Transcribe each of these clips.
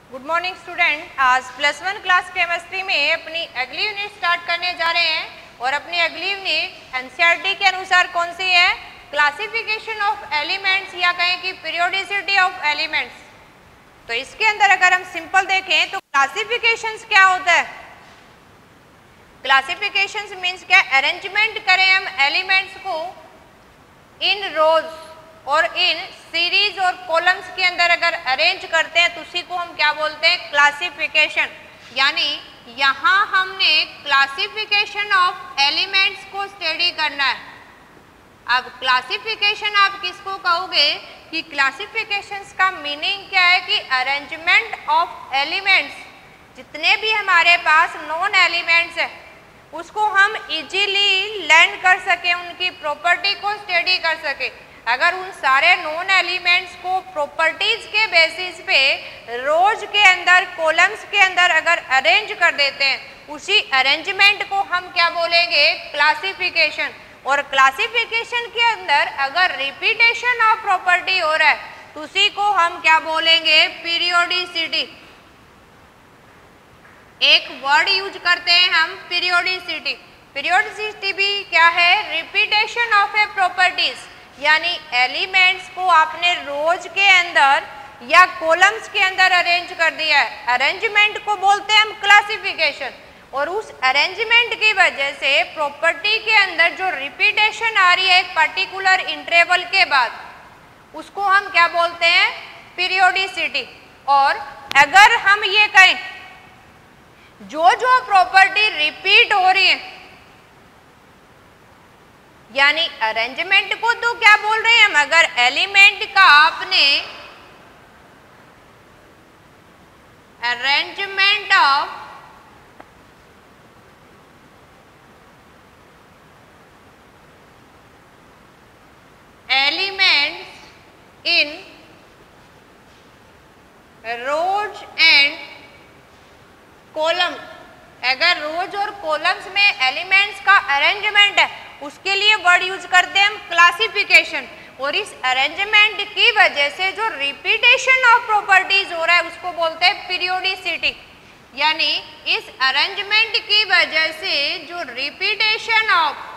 Good morning student. आज +1 class chemistry में अपनी अगली यूनिट स्टार्ट करने जा रहे हैं और अपनी अगली यूनिट एनसीईआरटी के अनुसार कौन सी है? क्लासिफिकेशन ऑफ एलिमेंट्स या कहें कि पीरियोडिसिटी ऑफ एलिमेंट्स। तो इसके अंदर अगर हम सिंपल देखें तो क्लासिफिकेशंस क्या होता है? क्लासिफिकेशंस मीन्स क्या? अरेंजमेंट करें हम एलिमेंट्स को इन रोज और इन सीरीज और कॉलम्स के अंदर अगर अरेंज करते हैं तो उसी को हम क्या बोलते हैं? क्लासिफिकेशन। यानी यहाँ हमने क्लासिफिकेशन ऑफ एलिमेंट्स को स्टडी करना है। अब क्लासिफिकेशन आप किसको कहोगे कि क्लासिफिकेशंस का मीनिंग क्या है कि अरेंजमेंट ऑफ एलिमेंट्स, जितने भी हमारे पास नॉन एलिमेंट्स है उसको हम इजीली लर्न कर सके, उनकी प्रॉपर्टी को स्टडी कर सके। अगर उन सारे नॉन एलिमेंट्स को प्रॉपर्टीज के बेसिस पे रोज के अंदर, कॉलम्स के अंदर अगर अरेंज कर देते हैं, उसी अरेंजमेंट को हम क्या बोलेंगे? क्लासिफिकेशन। और क्लासिफिकेशन के अंदर अगर रिपीटेशन ऑफ प्रॉपर्टी हो रहा है तो उसी को हम क्या बोलेंगे? पीरियोडिसिटी। एक वर्ड यूज करते हैं हम, पीरियोडिसिटी। पीरियोडिसिटी भी क्या है? Repetition of A properties. यानी एलिमेंट्स को आपने रोज के अंदर या कॉलम्स के अंदर अरेंज कर दिया है, अरेंजमेंट को बोलते हैं हम क्लासिफिकेशन। और उस अरेंजमेंट की वजह से प्रॉपर्टी के अंदर जो रिपीटेशन आ रही है एक पर्टिकुलर इंटरवल के बाद, उसको हम क्या बोलते हैं? पीरियोडिसिटी। और अगर हम ये कहें जो जो प्रॉपर्टी रिपीट हो रही है, यानी अरेंजमेंट को तो क्या बोल रहे हैं हम? अगर एलिमेंट का आपने arrangement of elements in rows and column, अगर रोज और कॉलम्स में एलिमेंट्स का अरेंजमेंट है उसके लिए वर्ड यूज करते हैं हम क्लासिफिकेशन। और इस अरेंजमेंट की वजह से जो रिपीटेशन ऑफ प्रॉपर्टीज हो रहा है उसको बोलते हैं पीरियोडिसिटी। यानी इस अरेंजमेंट की वजह से जो रिपीटेशन ऑफ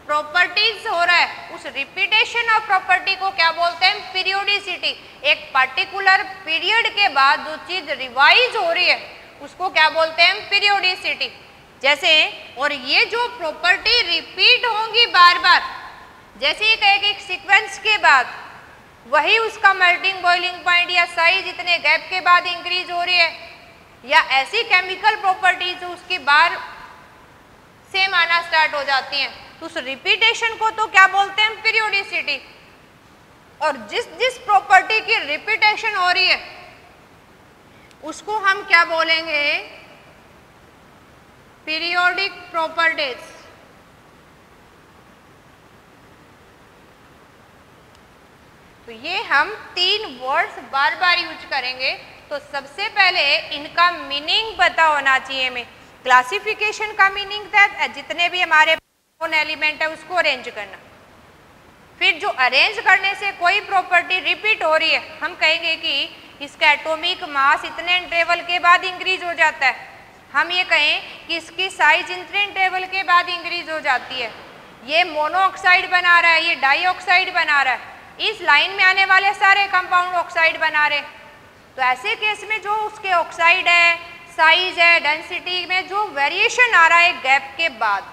प्रॉपर्टीज हो रहा है, उस रिपीटेशन ऑफ प्रॉपर्टी को क्या बोलते हैं? पीरियोडिसिटी। एक पर्टिकुलर पीरियड के बाद जो चीज रिवाइज हो रही है उसको क्या बोलते हैं? पीरियोडिसिटी। जैसे, और ये जो प्रॉपर्टी रिपीट होंगी बार बार, जैसे एक सीक्वेंस के बाद वही उसका मेल्टिंग बॉइलिंग पॉइंट या साइज इतने गैप के बाद इंक्रीज हो रही है, या ऐसी केमिकल प्रॉपर्टीज उसकी बार सेम आना स्टार्ट हो जाती हैं, तो उस रिपीटेशन को तो क्या बोलते हैं? पीरियोडिसिटी। और जिस जिस प्रॉपर्टी की रिपीटेशन हो रही है उसको हम क्या बोलेंगे? Periodic properties. तो ये हम 3 वर्ड्स बार बार यूज करेंगे। तो सबसे पहले इनका मीनिंग पता होना चाहिए हमें। क्लासिफिकेशन का मीनिंग था जितने भी हमारे नॉन एलिमेंट है उसको अरेंज करना। फिर जो अरेंज करने से कोई प्रॉपर्टी रिपीट हो रही है, हम कहेंगे कि इसका एटॉमिक मास इतने इंटरवल के बाद इंक्रीज हो जाता है। हम ये कहें कि इसकी साइज इतने इंटरवल के बाद इंक्रीज हो जाती है। ये मोनोऑक्साइड बना रहा है, ये डाइऑक्साइड बना रहा है, इस लाइन में आने वाले सारे कंपाउंड ऑक्साइड बना रहे। तो ऐसे केस में जो उसके ऑक्साइड है, साइज है, डेंसिटी में जो वेरिएशन आ रहा है गैप के बाद,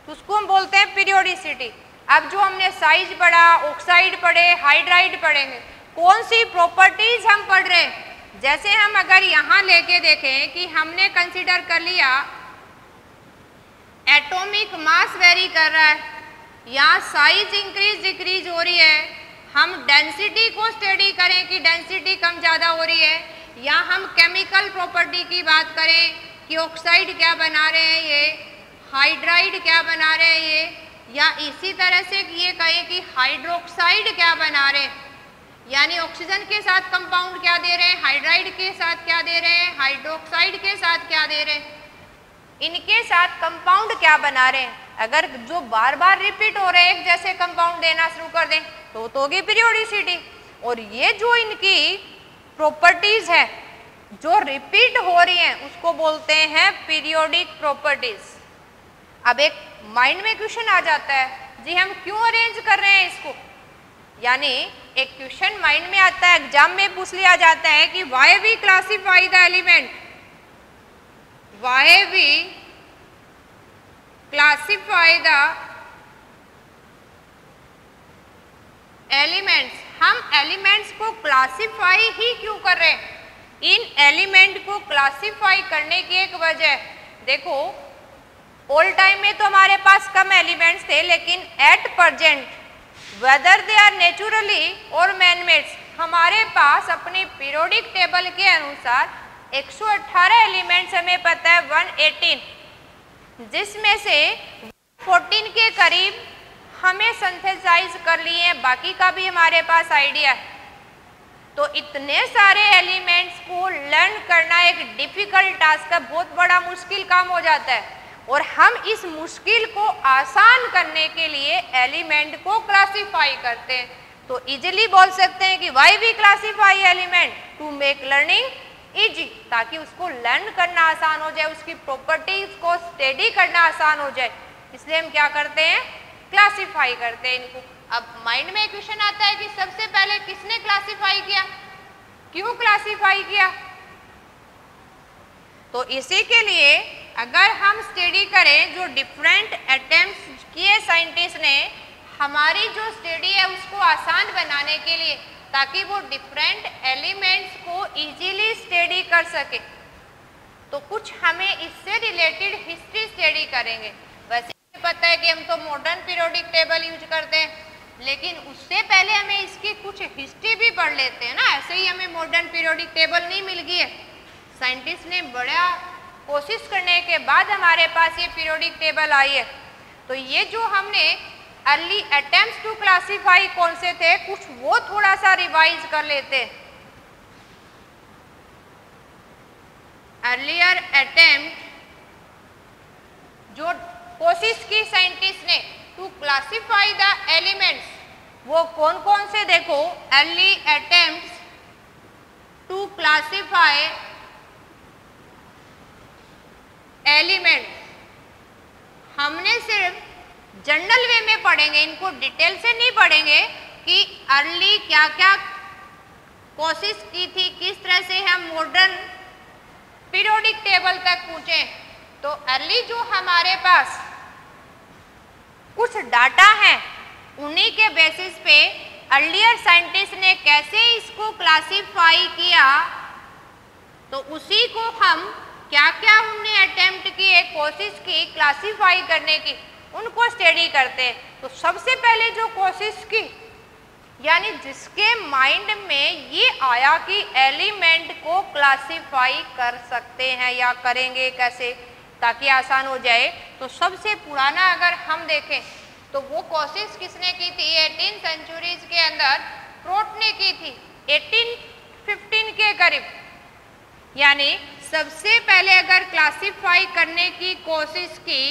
तो उसको हम बोलते हैं पीरियोडिसिटी। अब जो हमने साइज पढ़ा, ऑक्साइड पढ़े, हाइड्राइड पढ़ेंगे, कौन सी प्रॉपर्टीज हम पढ़ रहे हैं? जैसे हम अगर यहाँ लेके देखें कि हमने कंसीडर कर लिया एटॉमिक मास वेरी कर रहा है, यहाँ साइज इंक्रीज डिक्रीज हो रही है, हम डेंसिटी को स्टडी करें कि डेंसिटी कम ज़्यादा हो रही है, या हम केमिकल प्रॉपर्टी की बात करें कि ऑक्साइड क्या बना रहे हैं ये, हाइड्राइड क्या बना रहे हैं ये, या इसी तरह से ये कहें कि हाइड्रोक्साइड क्या बना रहे हैं, यानी ऑक्सीजन के साथ कंपाउंड क्या दे रहे हैं, हाइड्राइड के साथ क्या दे रहे हैं, हाइड्रोक्साइड के साथ क्या दे रहे हैं, इनके साथ कंपाउंड क्या बना रहे हैं। अगर जो बार बार रिपीट हो रहे हैं एक जैसे कंपाउंड देना शुरू कर दें तो होगी पीरियोडिसिटी। और ये जो इनकी प्रॉपर्टीज है जो रिपीट हो रही हैं उसको बोलते हैं पीरियोडिक प्रॉपर्टीज। अब एक माइंड में क्वेश्चन आ जाता है जी हम क्यों अरेंज कर रहे हैं इसको, यानी एक क्वेश्चन माइंड में आता है, एग्जाम में पूछ लिया जाता है कि why we classify the element, why we classify the elements, हम एलिमेंट्स को क्लासिफाई ही क्यों कर रहे हैं। इन एलिमेंट को क्लासिफाई करने की एक वजह, देखो ओल्ड टाइम में तो हमारे पास कम एलिमेंट्स थे, लेकिन at present whether they are naturally और मैन मेड्स, हमारे पास अपनी पीरियोडिक टेबल के अनुसार 118 एलिमेंट्स हमें पता है 118, जिसमें से 14 के करीब हमें सिंथेसाइज कर लिए हैं, बाकी का भी हमारे पास आइडिया है। तो इतने सारे एलिमेंट्स को लर्न करना एक डिफिकल्ट टास्क है, बहुत बड़ा मुश्किल काम हो जाता है। और हम इस मुश्किल को आसान करने के लिए एलिमेंट को क्लासिफाई करते हैं। तो इजीली बोल सकते हैं कि why we classify element to make learning easy, ताकि उसको लर्न करना आसान हो जाए, उसकी प्रॉपर्टीज को स्टडी करना आसान हो जाए, इसलिए हम क्या करते हैं क्लासिफाई करते हैं इनको। अब माइंड में क्वेश्चन आता है कि सबसे पहले किसने क्लासिफाई किया, क्यों क्लासिफाई किया। तो इसी के लिए अगर हम स्टडी करें जो डिफरेंट अटेम्प्ट्स किए साइंटिस्ट ने, हमारी जो स्टडी है उसको आसान बनाने के लिए, ताकि वो डिफरेंट एलिमेंट्स को इजीली स्टडी कर सके, तो कुछ हमें इससे रिलेटेड हिस्ट्री स्टडी करेंगे। वैसे पता है कि हम तो मॉडर्न पीरियोडिक टेबल यूज करते हैं, लेकिन उससे पहले हमें इसकी कुछ हिस्ट्री भी पढ़ लेते हैं ना। ऐसे ही हमें मॉडर्न पीरियोडिक टेबल नहीं मिल गई है, साइंटिस्ट ने बड़ा कोशिश करने के बाद हमारे पास ये पीरियोडिक टेबल आई है। तो ये जो हमने अर्ली अटेम्प्ट्स टू क्लासिफाई कौन से थे, कुछ वो थोड़ा सा रिवाइज कर लेते हैं। अर्लियर अटेम्प्ट जो कोशिश की साइंटिस्ट ने टू क्लासिफाई द एलिमेंट्स, वो कौन कौन से, देखो early attempts to classify elements, हमने सिर्फ जनरल वे में पढ़ेंगे, इनको डिटेल से नहीं पढ़ेंगे कि अर्ली क्या क्या कोशिश की थी, किस तरह से हम मॉडर्न पीरियोडिक टेबल तक पहुंचे। तो अर्ली जो हमारे पास कुछ डाटा है, उन्हीं के बेसिस पे अर्लियर साइंटिस्ट ने कैसे इसको क्लासिफाई किया, तो उसी को हम क्या क्या हमने अटेम्प्ट किए, कोशिश की क्लासिफाई करने की, उनको स्टडी करते हैं। तो सबसे पहले जो कोशिश की, यानी जिसके माइंड में ये आया कि एलिमेंट को क्लासिफाई कर सकते हैं या करेंगे कैसे ताकि आसान हो जाए, तो सबसे पुराना अगर हम देखें तो वो कोशिश किसने की थी, 18 सेंचुरीज के अंदर प्रोट ने की थी, 1815 के करीब। यानी सबसे पहले अगर क्लासिफाई करने की कोशिश की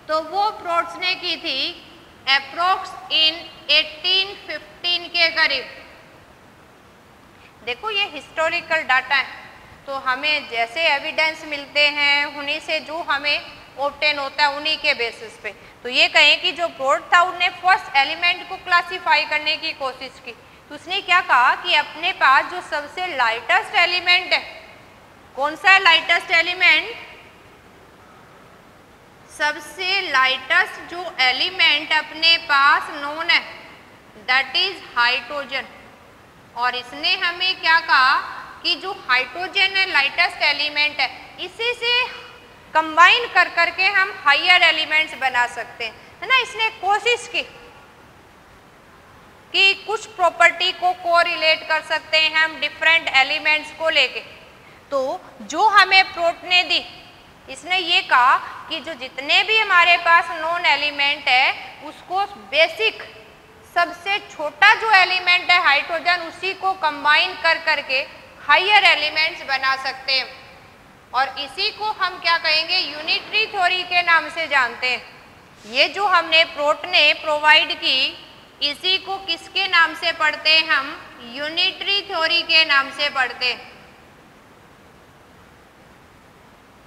तो वो प्रोट्स ने की थी अप्रोक्स इन 1815 के करीब। देखो ये हिस्टोरिकल डाटा है, तो हमें जैसे एविडेंस मिलते हैं उन्हीं से जो हमें ऑब्टेन होता है उन्हीं के बेसिस पे। तो ये कहें कि जो प्रोट था उन्होंने फर्स्ट एलिमेंट को क्लासिफाई करने की कोशिश की, तो उसने क्या कहा कि अपने पास जो सबसे लाइटेस्ट एलिमेंट है, कौन सा है लाइटेस्ट एलिमेंट, सबसे लाइटेस्ट जो एलिमेंट अपने पास नोन है दैट इज हाइड्रोजन। और इसने हमें क्या कहा कि जो हाइड्रोजन है लाइटेस्ट एलिमेंट है, इसी से कंबाइन कर करके हम हायर एलिमेंट्स बना सकते हैं, है ना। इसने कोशिश की कि कुछ प्रॉपर्टी को कोरिलेट कर सकते हैं हम डिफरेंट एलिमेंट्स को लेके। तो जो हमें प्रोट ने दी, इसने ये कहा कि जो जितने भी हमारे पास नॉन एलिमेंट है उसको बेसिक सबसे छोटा जो एलिमेंट है हाइड्रोजन, उसी को कंबाइन कर करके हायर एलिमेंट्स बना सकते हैं। और इसी को हम क्या कहेंगे, यूनिटरी थ्योरी के नाम से जानते हैं। ये जो हमने प्रोट ने प्रोवाइड की, इसी को किसके नाम से पढ़ते हैं हम? यूनिटरी थ्योरी के नाम से पढ़ते हैं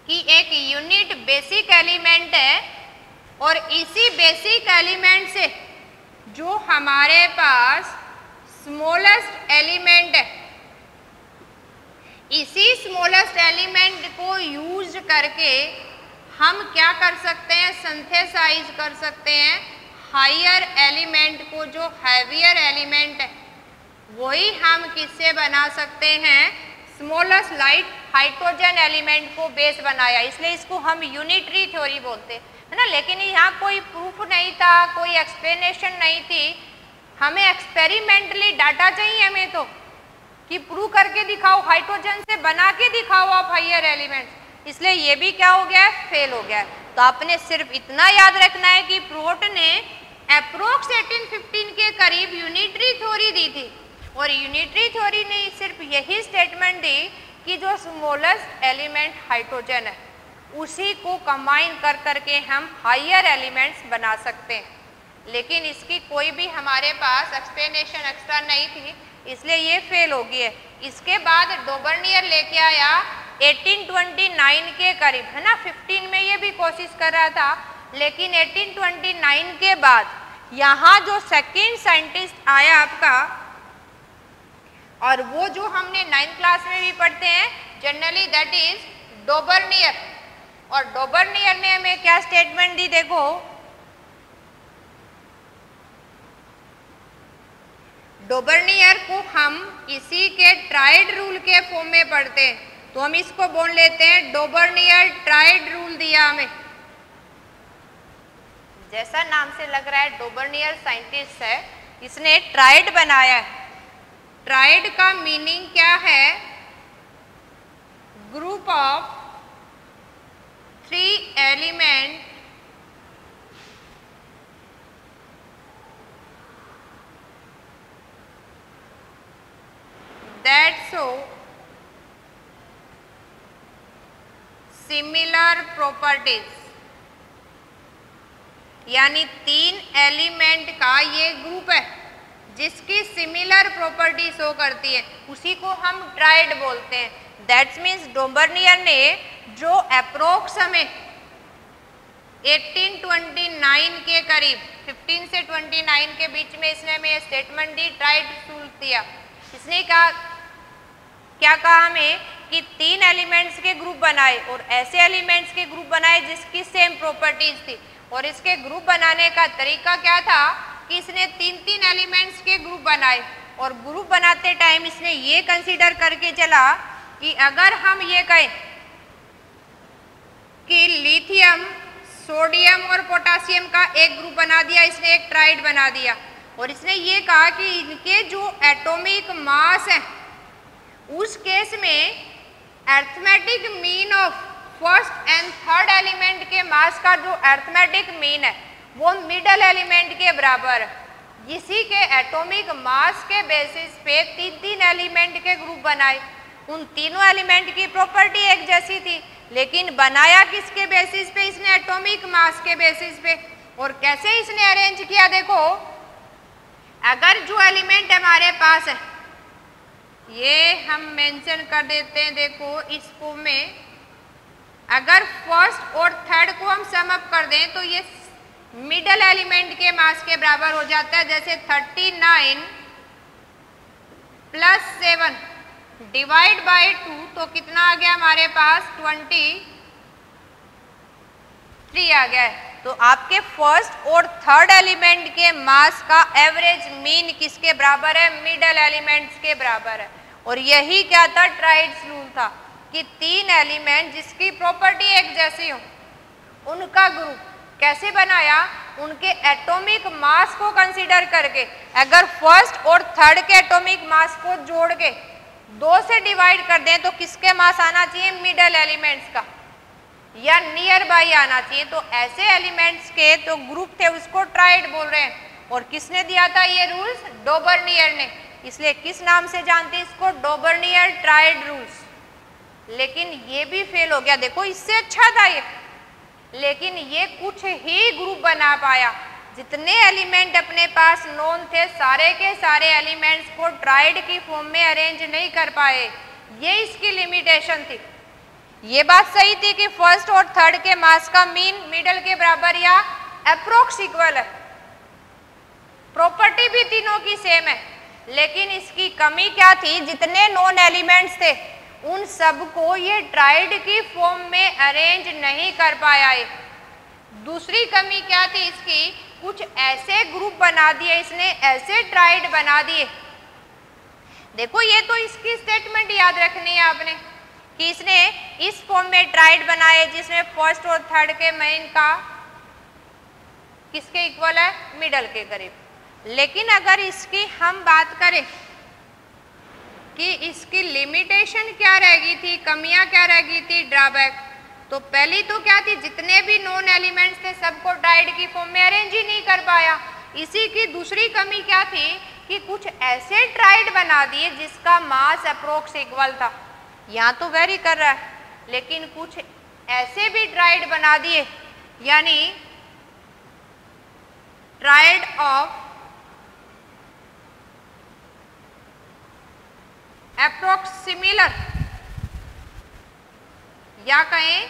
कि एक यूनिट बेसिक एलिमेंट है और इसी बेसिक एलिमेंट से जो हमारे पास स्मॉलेस्ट एलिमेंट है, इसी स्मॉलेस्ट एलिमेंट को यूज करके हम क्या कर सकते हैं? सिंथेसाइज कर सकते हैं हायर एलिमेंट को। जो हैवियर एलिमेंट है वही हम किससे बना सकते हैं? स्मॉलेस्ट लाइट हाइड्रोजन एलिमेंट को बेस बनाया, इसलिए इसको हम यूनिटरी थ्योरी बोलते हैं, है ना। लेकिन यहाँ कोई प्रूफ नहीं था, कोई एक्सप्लेनेशन नहीं थी, हमें एक्सपेरिमेंटली डाटा चाहिए हमें तो कि प्रूव करके दिखाओ, हाइड्रोजन से बना के दिखाओ आप हायर एलिमेंट्स। इसलिए ये भी क्या हो गया? फेल हो गया। तो आपने सिर्फ इतना याद रखना है कि प्रोट ने अप्रोक्स 1815 के करीब यूनिटरी थ्योरी दी थी और यूनिटरी थ्योरी ने सिर्फ यही स्टेटमेंट दी कि जो स्मॉलेस्ट एलिमेंट हाइड्रोजन है उसी को कंबाइन कर करके हम हायर एलिमेंट्स बना सकते हैं। लेकिन इसकी कोई भी हमारे पास एक्सप्लेनेशन एक्स्ट्रा नहीं थी, इसलिए ये फेल हो गई है। इसके बाद डोबर्नियर लेके आया 1829 के करीब, है ना। 15 में ये भी कोशिश कर रहा था, लेकिन 1829 के बाद यहाँ जो सेकेंड साइंटिस्ट आया आपका, और वो जो हमने 9th क्लास में भी पढ़ते हैं जनरली, दैट इज डोबर्नियर। और डोबर्नियर ने हमें क्या स्टेटमेंट दी? देखो, डोबर्नियर को हम इसी के ट्राइड रूल के फॉर्म में पढ़ते हैं, तो हम इसको बोल लेते हैं डोबर्नियर ट्राइड रूल दिया हमें। जैसा नाम से लग रहा है डोबर्नियर साइंटिस्ट है, इसने ट्राइड बनाया है। ट्राइड का मीनिंग क्या है? Group of 3 element that show similar properties, यानी 3 एलिमेंट का ये ग्रुप है जिसकी सिमिलर प्रॉपर्टी शो करती है, उसी को हम ट्राइड बोलते हैं। दैट्स मीन्स डोबर्नियर ने जो अप्रोक्स हमें 1829 के करीब, 15 से 29 के बीच में इसने हमें स्टेटमेंट दी, ट्राइड रूल दिया। इसने कहा, क्या कहा हमें कि 3 एलिमेंट्स के ग्रुप बनाए और ऐसे एलिमेंट्स के ग्रुप बनाए जिसकी सेम प्रॉपर्टीज थी। और इसके ग्रुप बनाने का तरीका क्या था कि इसने 3 एलिमेंट्स के ग्रुप बनाए और ग्रुप बनाते टाइम इसने ये कंसीडर करके चला कि अगर हम ये कहें कि लिथियम, सोडियम और पोटासियम का एक ग्रुप बना दिया, इसने एक ट्राइड बना दिया। और इसने ये कहा कि इनके जो एटॉमिक मास है उस केस में arithmetic mean of first and third element के मास का जो अरिथमेटिक मीन है वो मिडल एलिमेंट के बराबर है। इसी के एटॉमिक मास के बेसिस पे 3 एलिमेंट के ग्रुप बनाए। उन तीनों एलिमेंट की प्रॉपर्टी एक जैसी थी, लेकिन बनाया किसके बेसिस पे? इसने एटॉमिक मास के बेसिस पे। और कैसे इसने अरेंज किया? देखो, अगर जो एलिमेंट हमारे पास है ये हम मेंशन कर देते हैं, देखो इस फॉर्म में, अगर फर्स्ट और थर्ड को हम सम अप कर दें तो ये मिडल एलिमेंट के मास के बराबर हो जाता है। जैसे 39 प्लस 7 डिवाइड बाय 2 तो कितना आ गया हमारे पास? 23 आ गया है। तो आपके फर्स्ट और थर्ड एलिमेंट के मास का एवरेज मीन किसके बराबर है? मिडल एलिमेंट्स के बराबर है। और यही क्या था? ट्राइड्स रूल था कि 3 एलिमेंट जिसकी प्रॉपर्टी एक जैसी हो उनका ग्रुप कैसे बनाया? उनके एटॉमिक मास को कंसीडर करके, अगर फर्स्ट और थर्ड के एटॉमिक मास को जोड़ के 2 से डिवाइड कर दें तो किसके मास आना चाहिए? मिडल एलिमेंट्स का या नियर बाई आना चाहिए। तो ऐसे एलिमेंट्स के तो ग्रुप थे उसको ट्राइड बोल रहे हैं। और किसने दिया था ये रूल्स? डोबर्नियर ने। इसलिए किस नाम से जानते हैं इसको? डोबर्नियर ट्राइड रूल्स। लेकिन ये भी फेल हो गया। देखो इससे अच्छा था ये, लेकिन ये कुछ ही ग्रुप बना पाया। जितने एलिमेंट अपने पास नोन थे सारे के सारे एलिमेंट्स को ट्राइड की फॉर्म में अरेंज नहीं कर पाए, ये इसकी लिमिटेशन थी। ये बात सही थी कि फर्स्ट और थर्ड के मास का मीन मिडल के बराबर या अप्रोक्स इक्वल है, प्रॉपर्टी भी तीनों की सेम है, लेकिन इसकी कमी क्या थी, जितने नॉन एलिमेंट्स थे उन सबको ये ट्राइड की फॉर्म में अरेंज नहीं कर पाया है। दूसरी कमी क्या थी इसकी, कुछ ऐसे ग्रुप बना दिए इसने, ऐसे ट्राइड बना दिए। देखो ये तो इसकी स्टेटमेंट याद रखनी है आपने कि इसने इस फॉर्म में ट्राइड बनाए जिसमें फर्स्ट और थर्ड के मेन का किसके इक्वल है, मिडल के करीब। लेकिन अगर इसकी हम बात करें कि इसकी लिमिटेशन क्या रह गई थी, कमियां क्या रह गई थी, ड्रॉबैक, तो पहली तो क्या थी, जितने भी नॉन एलिमेंट्स थे सबको ट्राइड की फॉर्म में अरेंज ही नहीं कर पाया। इसी की दूसरी कमी क्या थी कि कुछ ऐसे ट्राइड बना दिए जिसका मास अप्रोक्स इक्वल था। यहाँ तो वेरी कर रहा है, लेकिन कुछ ऐसे भी ट्राइड बना दिए, यानी ट्राइड ऑफ अप्रोक्स सिमिलर, या कहें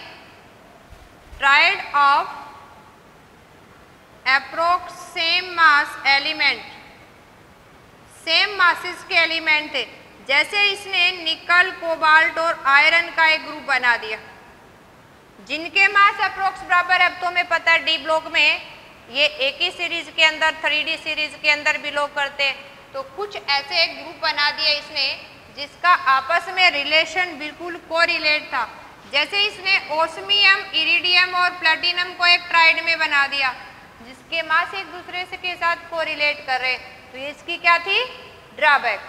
tried of approx same mass element, same masses के एलिमेंट थे। जैसे इसने निकल, कोबाल्ट और आयरन का एक ग्रुप बना दिया जिनके मास अप्रोक्स बराबर है। अब तो हमें पता है डी ब्लॉक में ये एक ही सीरीज के अंदर 3D सीरीज के अंदर बिलोंग करते हैं। तो कुछ ऐसे एक ग्रुप बना दिया इसने जिसका आपस में रिलेशन बिल्कुल कोरिलेट था। जैसे इसने ओस्मियम, इरिडियम और प्लैटिनम को एक ट्राइड में बना दिया जिसके मास एक दूसरे से के साथ कोरिलेट कर रहे, तो ये इसकी क्या थी, ड्रॉबैक।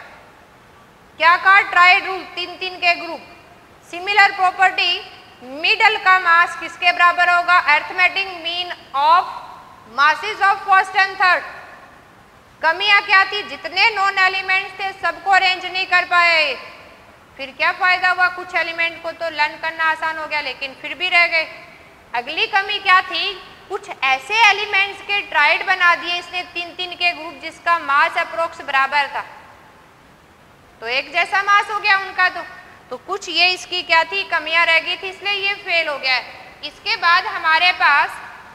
क्या कहा, ट्राइड रूल, तीन तीन के ग्रुप, सिमिलर प्रॉपर्टी, मिडल का मास किसके बराबर होगा, arithmetic mean of masses of first and third. कमियां क्या थी, जितने नॉन एलिमेंट्स थे सबको अरेंज नहीं कर पाए। फिर क्या फायदा हुआ, कुछ एलिमेंट को तो लर्न करना आसान हो गया लेकिन फिर भी रह गए। अगली कमी क्या थी, कुछ ऐसे एलिमेंट्स के ट्राइड बना दिए इसने तीन तीन के ग्रुप जिसका मास अप्रोक्स बराबर था, तो एक जैसा मास हो गया उनका। तो कुछ ये इसकी क्या थी, कमियां रह गई थी, इसलिए ये फेल हो गया है। इसके बाद हमारे पास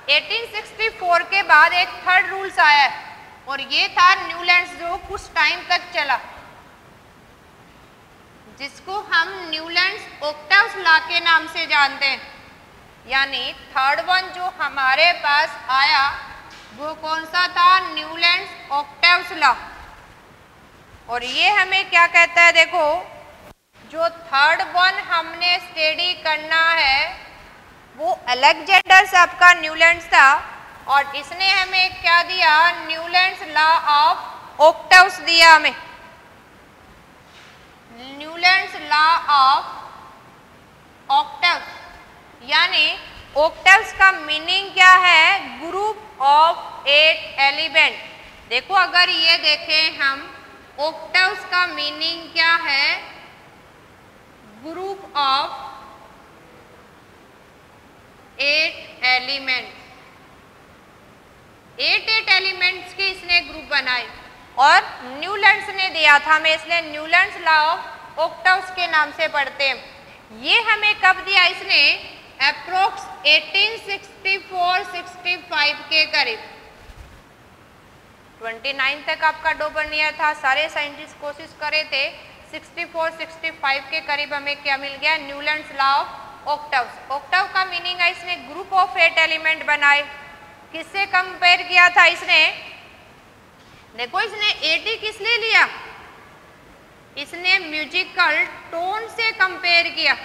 1864 के बाद एक थर्ड रूल्स आया है और ये था न्यूलैंड्स, जो कुछ टाइम तक चला, जिसको हम न्यूलैंड्स ऑक्टेव्स लॉ के नाम से जानते हैं। यानी थर्ड वन जो हमारे पास आया वो कौन सा था, न्यूलैंड्स ऑक्टेव्स लॉ। और ये हमें क्या कहता है, देखो जो थर्ड वन हमने स्टडी करना है वो अलेक्जेंडर साहब का न्यूलैंड्स था और इसने हमें क्या दिया, न्यूलैंड्स लॉ ऑफ ऑक्टेव्स दिया हमें, न्यूलैंड्स लॉ ऑफ ऑक्टेव्स। यानी ऑक्टेव्स का मीनिंग क्या है, ग्रुप ऑफ 8 एलिमेंट। देखो अगर ये देखें हम, ऑक्टेव्स का मीनिंग क्या है, ग्रुप ऑफ 8 एलिमेंट। 8 एलिमेंट्स के इसने ग्रुप बनाए और न्यूलैंड्स ने दिया था हमें, इसलिए न्यूलैंड्स लॉ ऑफ ऑक्टेव्स के नाम से पढ़ते हैं। ये हमें कब दिया इसने, अप्रोक्स 1864-65 के करीब। 29 तक आपका डोबर्नियर था, सारे साइंटिस्ट कोशिश करे थे, 64-65 के करीब हमें क्या मिल गया, Newlands law of octaves. Octave का मीनिंग है इसने ग्रुप ऑफ 8 एलिमेंट बनाए। किससे कंपेयर किया था इसने, देखो इसने 80 किस लिए लिया, इसने म्यूजिकल टोन से कंपेयर किया।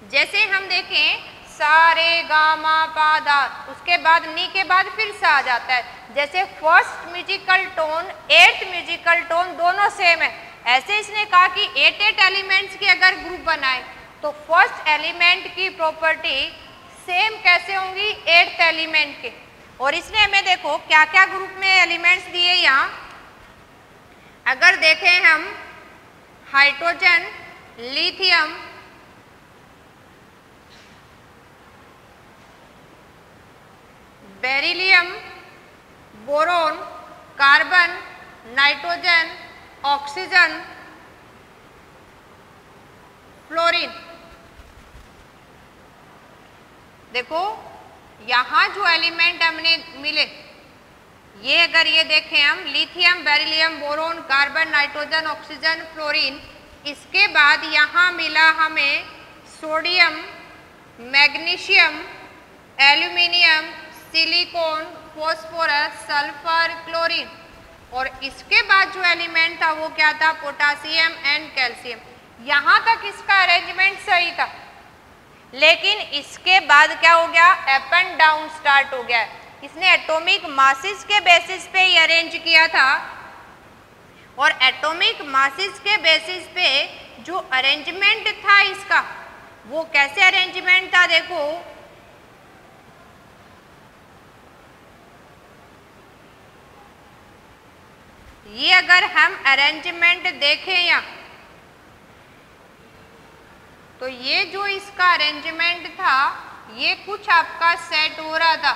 जैसे हम देखें सा रे गा मा पा धा, उसके बाद नी के बाद फिर सा आ जाता है। जैसे first musical tone, 8th musical tone दोनों सेम है, ऐसे इसने कहा कि 8 एलिमेंट्स के अगर ग्रुप बनाए तो फर्स्ट एलिमेंट की प्रॉपर्टी सेम कैसे होंगी, 8th एलिमेंट के। और इसने हमें देखो क्या क्या ग्रुप में एलिमेंट्स दिए यहाँ, अगर देखें हम hydrogen, lithium, beryllium, boron, carbon, nitrogen, oxygen, fluorine. देखो यहां जो एलिमेंट हमने मिले, ये अगर ये देखें हम, lithium, beryllium, boron, carbon, nitrogen, oxygen, fluorine, इसके बाद यहाँ मिला हमें sodium, magnesium, aluminium, silicon, phosphorus, sulphur, chlorine, और इसके बाद जो एलिमेंट था वो क्या था, पोटासियम एंड कैल्शियम। यहाँ तक इसका अरेंजमेंट सही था, लेकिन इसके बाद क्या हो गया, अप एंड डाउन स्टार्ट हो गया। इसने एटॉमिक मासेस के बेसिस पे ही अरेंज किया था, और एटॉमिक मासेस के बेसिस पे जो अरेंजमेंट था इसका, वो कैसे अरेंजमेंट था, देखो ये अगर हम अरेंजमेंट देखें या तो ये जो इसका अरेंजमेंट था, ये कुछ आपका सेट हो रहा था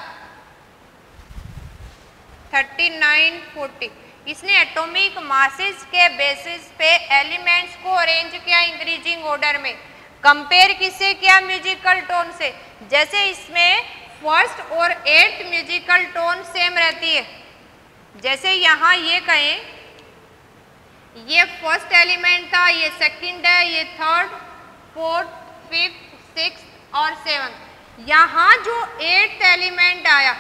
39, 40। इसने एटॉमिक मासेस के बेसिस पे एलिमेंट्स को अरेंज किया इंक्रीजिंग ऑर्डर में। कंपेयर किससे किया, म्यूजिकल टोन से। जैसे इसमें फर्स्ट और 8th म्यूजिकल टोन सेम रहती है। जैसे यहाँ ये कहें, ये फर्स्ट एलिमेंट था, ये सेकंड है, ये थर्ड, फोर्थ, फिफ्थ, सिक्स्थ और सेवंथ। यहाँ जो 8th एलिमेंट आया,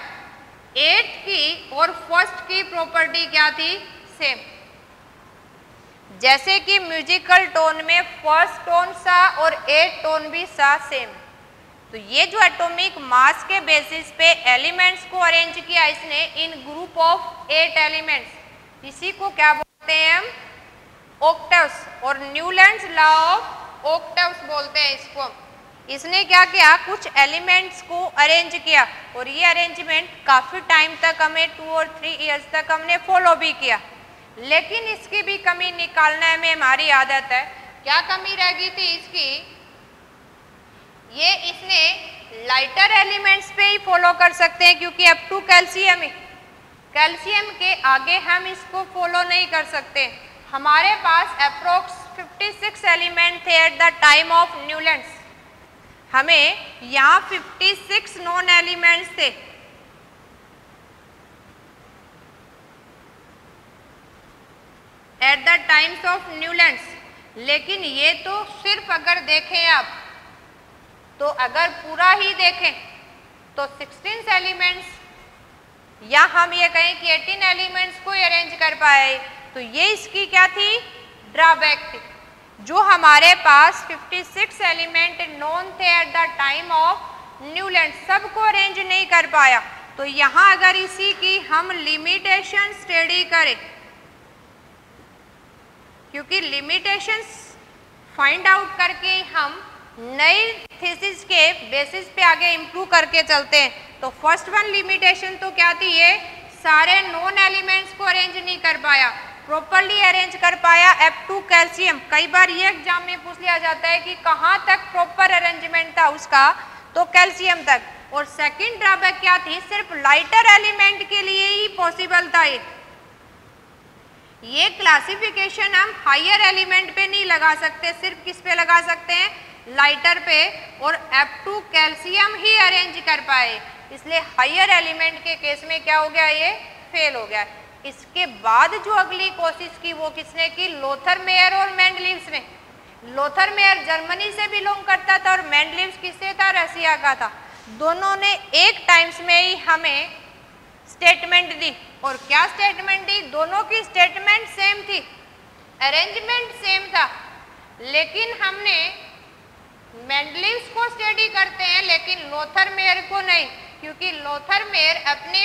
8th की और फर्स्ट की प्रॉपर्टी क्या थी, सेम। जैसे कि म्यूजिकल टोन में फर्स्ट टोन सा और 8th टोन भी सा सेम। तो ये जो एटॉमिक मास के बेसिस पे एलिमेंट्स को अरेंज किया इसने इन ग्रुप ऑफ 8 एलिमेंट्स, इसी को क्या बोलते हैं हम, ऑक्टेव्स, और न्यूलैंड्स लॉ ऑफ ऑक्टेव्स बोलते हैं इसको। इसने क्या किया, कुछ एलिमेंट्स को अरेंज किया, और ये अरेंजमेंट काफ़ी टाइम तक हमें 2 और 3 इयर्स तक हमने फॉलो भी किया। लेकिन इसकी भी कमी निकालने में हमारी आदत है। क्या कमी रह गई थी इसकी, ये इसने लाइटर एलिमेंट्स पे ही फॉलो कर सकते हैं, क्योंकि अप टू कैल्शियम है, कैल्शियम के आगे हम इसको फॉलो नहीं कर सकते। हमारे पास अप्रोक्स 56 एलिमेंट थे at the time of Newlands. हमें यहाँ 56 नॉन एलिमेंट्स थे। At the times of Newlands, लेकिन ये तो सिर्फ अगर देखें आप, तो अगर पूरा ही देखें तो 16 एलिमेंट्स, या हम ये कहें कि 18 एलिमेंट्स को अरेंज कर पाए, तो ये इसकी क्या थी, ड्रॉबैक थी। जो हमारे पास 56 एलिमेंट नॉन थे at the time of Newland, सबको अरेंज नहीं कर पाया। तो यहाँ अगर इसी की हम लिमिटेशन स्टडी करें, क्योंकि लिमिटेशंस फाइंड आउट करके हम नई थीसिस के बेसिस पे आगे इम्प्रूव करके चलते हैं। तो फर्स्ट वन लिमिटेशन तो क्या थी, ये सारे नॉन एलिमेंट्स को अरेंज नहीं कर पाया, प्रॉपरली अरेंज कर पाया अप टू कैल्शियम। कई बार ये एग्जाम में पूछ लिया जाता है कि कहाँ तक प्रॉपर अरेंजमेंट था उसका, तो कैल्शियम तक। और सेकंड ड्रॉबैक क्या थी, सिर्फ लाइटर एलिमेंट के लिए ही पॉसिबल था ये क्लासिफिकेशन हम हायर एलिमेंट पे नहीं लगा सकते, सिर्फ किस पे लगा सकते हैं, लाइटर पे, और अप टू कैल्शियम ही अरेंज कर पाए। इसलिए हायर एलिमेंट के केस में क्या हो गया, ये फेल हो गया। इसके बाद जो अगली कोशिश की वो किसने की, लोथर मेयर और मेंडलीव्स ने। लोथर मेयर जर्मनी से बिलोंग करता था और मेंडलीव्स किससे था, रसिया का था। दोनों ने एक टाइम्स में ही हमें स्टेटमेंट दी, और क्या स्टेटमेंट दी, दोनों की स्टेटमेंट सेम थी, अरेंजमेंट सेम था। लेकिन हमने मेंडलीव्स को स्टडी करते हैं लेकिन लोथर मेयर को नहीं, क्योंकि लोथर मेयर अपने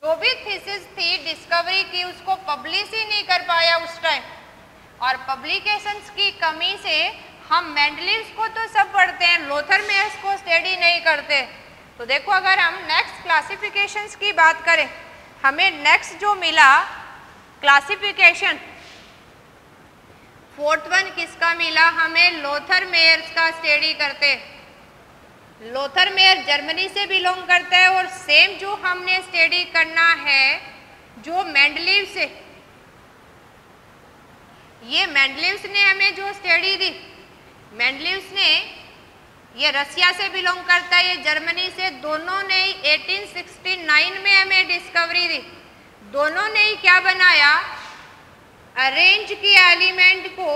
जो भी थीसिस थी डिस्कवरी की उसको पब्लिश ही नहीं कर पाया उस टाइम, और पब्लिकेशंस की कमी से हम मेंडलीव्स को तो सब पढ़ते हैं, लोथर मेयर्स को स्टडी नहीं करते। तो देखो अगर हम नेक्स्ट क्लासिफिकेशंस की बात करें, हमें नेक्स्ट जो मिला क्लासिफिकेशन, फोर्थ वन किसका मिला हमें, लोथर मेयर्स का स्टडी करते। लोथरमेयर जर्मनी से बिलोंग करता है। और सेम जो हमने स्टडी करना है जो मेंडलीव्स से, ये मेंडलीव्स ने हमें जो स्टडी दी, मेंडलीव्स ने, ये रसिया से बिलोंग करता है, ये जर्मनी से, दोनों ने 1869 में हमें डिस्कवरी दी। दोनों ने ही क्या बनाया, अरेंज किया एलिमेंट को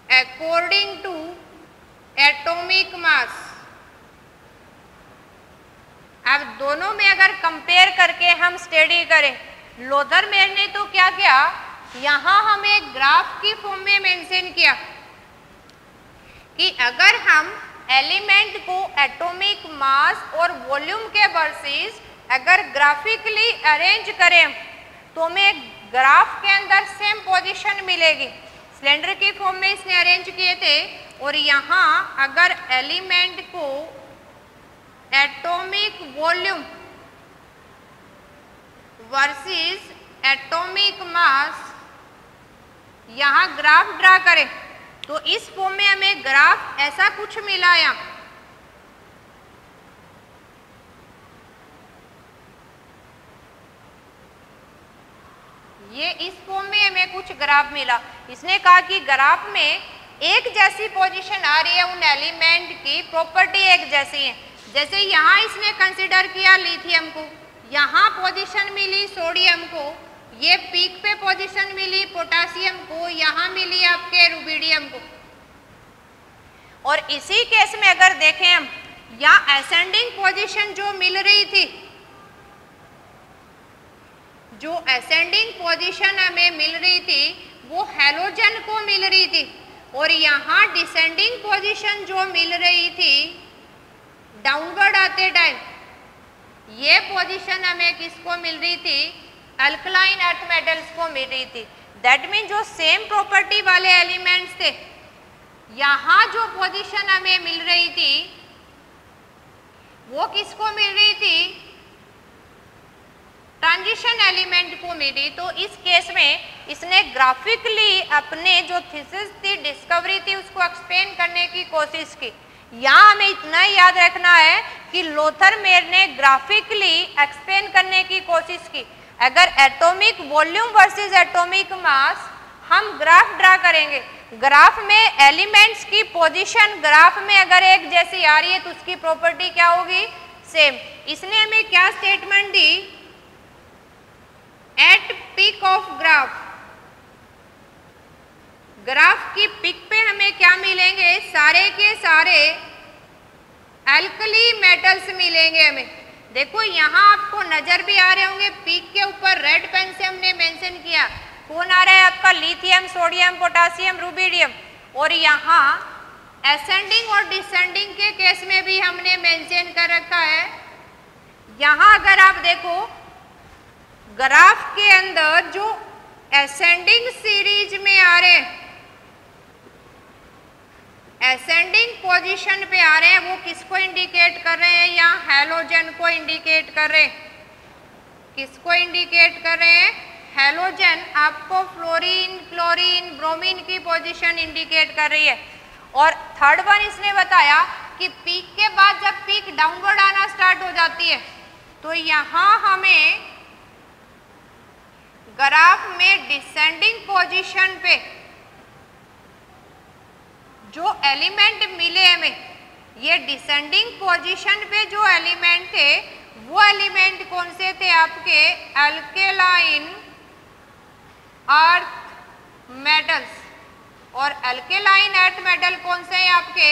अकॉर्डिंग टू एटॉमिक मास। अब दोनों में अगर कंपेयर करके हम स्टडी करें, लोथरमेयर ने तो क्या किया, यहां हमें ग्राफ की फॉर्म में मेंशन किया कि अगर हम एलिमेंट को एटॉमिक मास और वॉल्यूम के वर्सेस अगर ग्राफिकली अरेंज करें तो हमें ग्राफ के अंदर सेम पोजीशन मिलेगी। सिलेंडर की फॉर्म में इसने अरेंज किए थे। और यहाँ अगर एलिमेंट को atomic volume versus atomic mass यहाँ ग्राफ ड्रा करें तो इस फॉर्म में हमें ग्राफ ऐसा कुछ मिला। यहाँ ये इस फॉर्म में हमें कुछ ग्राफ मिला। इसने कहा कि ग्राफ में एक जैसी पोजीशन आ रही है, उन एलिमेंट की प्रॉपर्टी एक जैसी है। जैसे यहाँ इसने कंसिडर किया लिथियम को, यहाँ पोजीशन मिली सोडियम को, ये पीक पे पोजीशन मिली पोटासियम को, यहाँ मिली आपके रुबिडियम को। और इसी केस में अगर देखें हम, यहाँ असेंडिंग पोजीशन जो मिल रही थी, जो असेंडिंग पोजीशन हमें मिल रही थी वो हैलोजन को मिल रही थी। और यहाँ डिसेंडिंग पोजीशन जो मिल रही थी डाउनवर्ड आते टाइम, ये पोजीशन हमें किसको मिल रही थी, अल्कलाइन अर्थ मेटल्स को मिल रही थी। दैट मीन जो सेम प्रॉपर्टी वाले एलिमेंट्स थे, यहाँ जो पोजीशन हमें मिल रही थी वो किसको मिल रही थी, ट्रांजिशन एलिमेंट को मिली। तो इस केस में इसने ग्राफिकली अपने जो थीसिस थी, डिस्कवरी थी, उसको एक्सप्लेन करने की कोशिश की। यहाँ हमें इतना ही याद रखना है कि लोथरमेयर ने ग्राफिकली एक्सप्लेन करने की कोशिश की। अगर atomic volume versus atomic mass हम ग्राफ ड्रा करेंगे, ग्राफ में एलिमेंट्स की पोजीशन ग्राफ में अगर एक जैसी आ रही है तो उसकी प्रॉपर्टी क्या होगी, सेम। इसने हमें क्या statement the, at peak of graph, graph की पिक पे हमें क्या मिलेंगे, सारे के सारे अल्कली मेटल्स मिलेंगे हमें। देखो यहाँ आपको नजर भी आ रहे होंगे, पीक के ऊपर रेड पेन से हमने मेंशन किया, कौन आ रहा है आपका, लिथियम, सोडियम, पोटासियम, रुबिडियम। और यहाँ असेंडिंग और डिसेंडिंग के केस में भी हमने मेंशन कर रखा है। यहाँ अगर आप देखो ग्राफ के अंदर जो असेंडिंग सीरीज में आ रहे हैं, असेंडिंग पोजीशन पे आ रहे हैं, वो किसको इंडिकेट कर रहे हैं, यहाँ हैलोजन को इंडिकेट कर रहे हैं। किसको इंडिकेट कर रहे हैं, हैलोजन। आपको फ्लोरीन, क्लोरीन, ब्रोमीन की पोजीशन इंडिकेट कर रही है। और थर्ड वन इसने बताया कि पीक के बाद जब पीक डाउनवर्ड आना स्टार्ट हो जाती है तो यहाँ हमें ग्राफ में डिसेंडिंग पोजीशन पे जो एलिमेंट मिले हमें, ये डिसेंडिंग पोजीशन पे जो एलिमेंट थे वो एलिमेंट कौन से थे आपके, अल्केलाइन अर्थ मेटल्स। और अल्केलाइन अर्थ मेटल कौन से हैं आपके,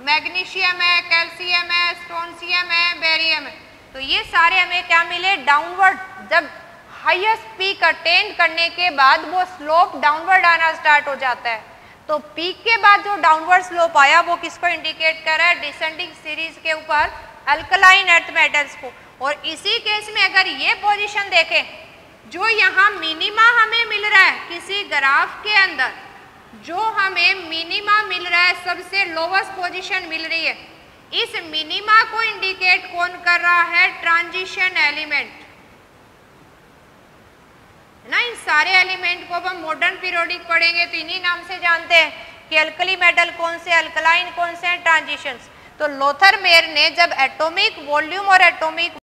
मैग्नीशियम है, कैल्शियम है, स्ट्रोंशियम है, बेरियम है। तो ये सारे हमें क्या मिले, डाउनवर्ड, जब हाईएस्ट पीक अटेन करने के बाद वो स्लोप डाउनवर्ड आना स्टार्ट हो जाता है। तो पीक के बाद जो डाउनवर्ड स्लोप आया वो किसको इंडिकेट कर रहा है, डिसेंडिंग सीरीज के ऊपर अल्कलाइन अर्थ मेटल्स को। और इसी केस में अगर ये पोजीशन देखें, जो यहाँ मिनिमा हमें मिल रहा है किसी ग्राफ के अंदर, जो हमें मिनिमा मिल रहा है, सबसे लोवेस्ट पोजीशन मिल रही है, इस मिनिमा को इंडिकेट कौन कर रहा है, ट्रांजिशन एलिमेंट ना। इन सारे एलिमेंट को अब हम मॉडर्न पीरियोडिक पढ़ेंगे तो इन्हीं नाम से जानते हैं कि अल्कली मेटल कौन से, अल्कलाइन कौन से हैं, ट्रांजिशंस। तो लोथर मेयर ने जब एटॉमिक वॉल्यूम और एटॉमिक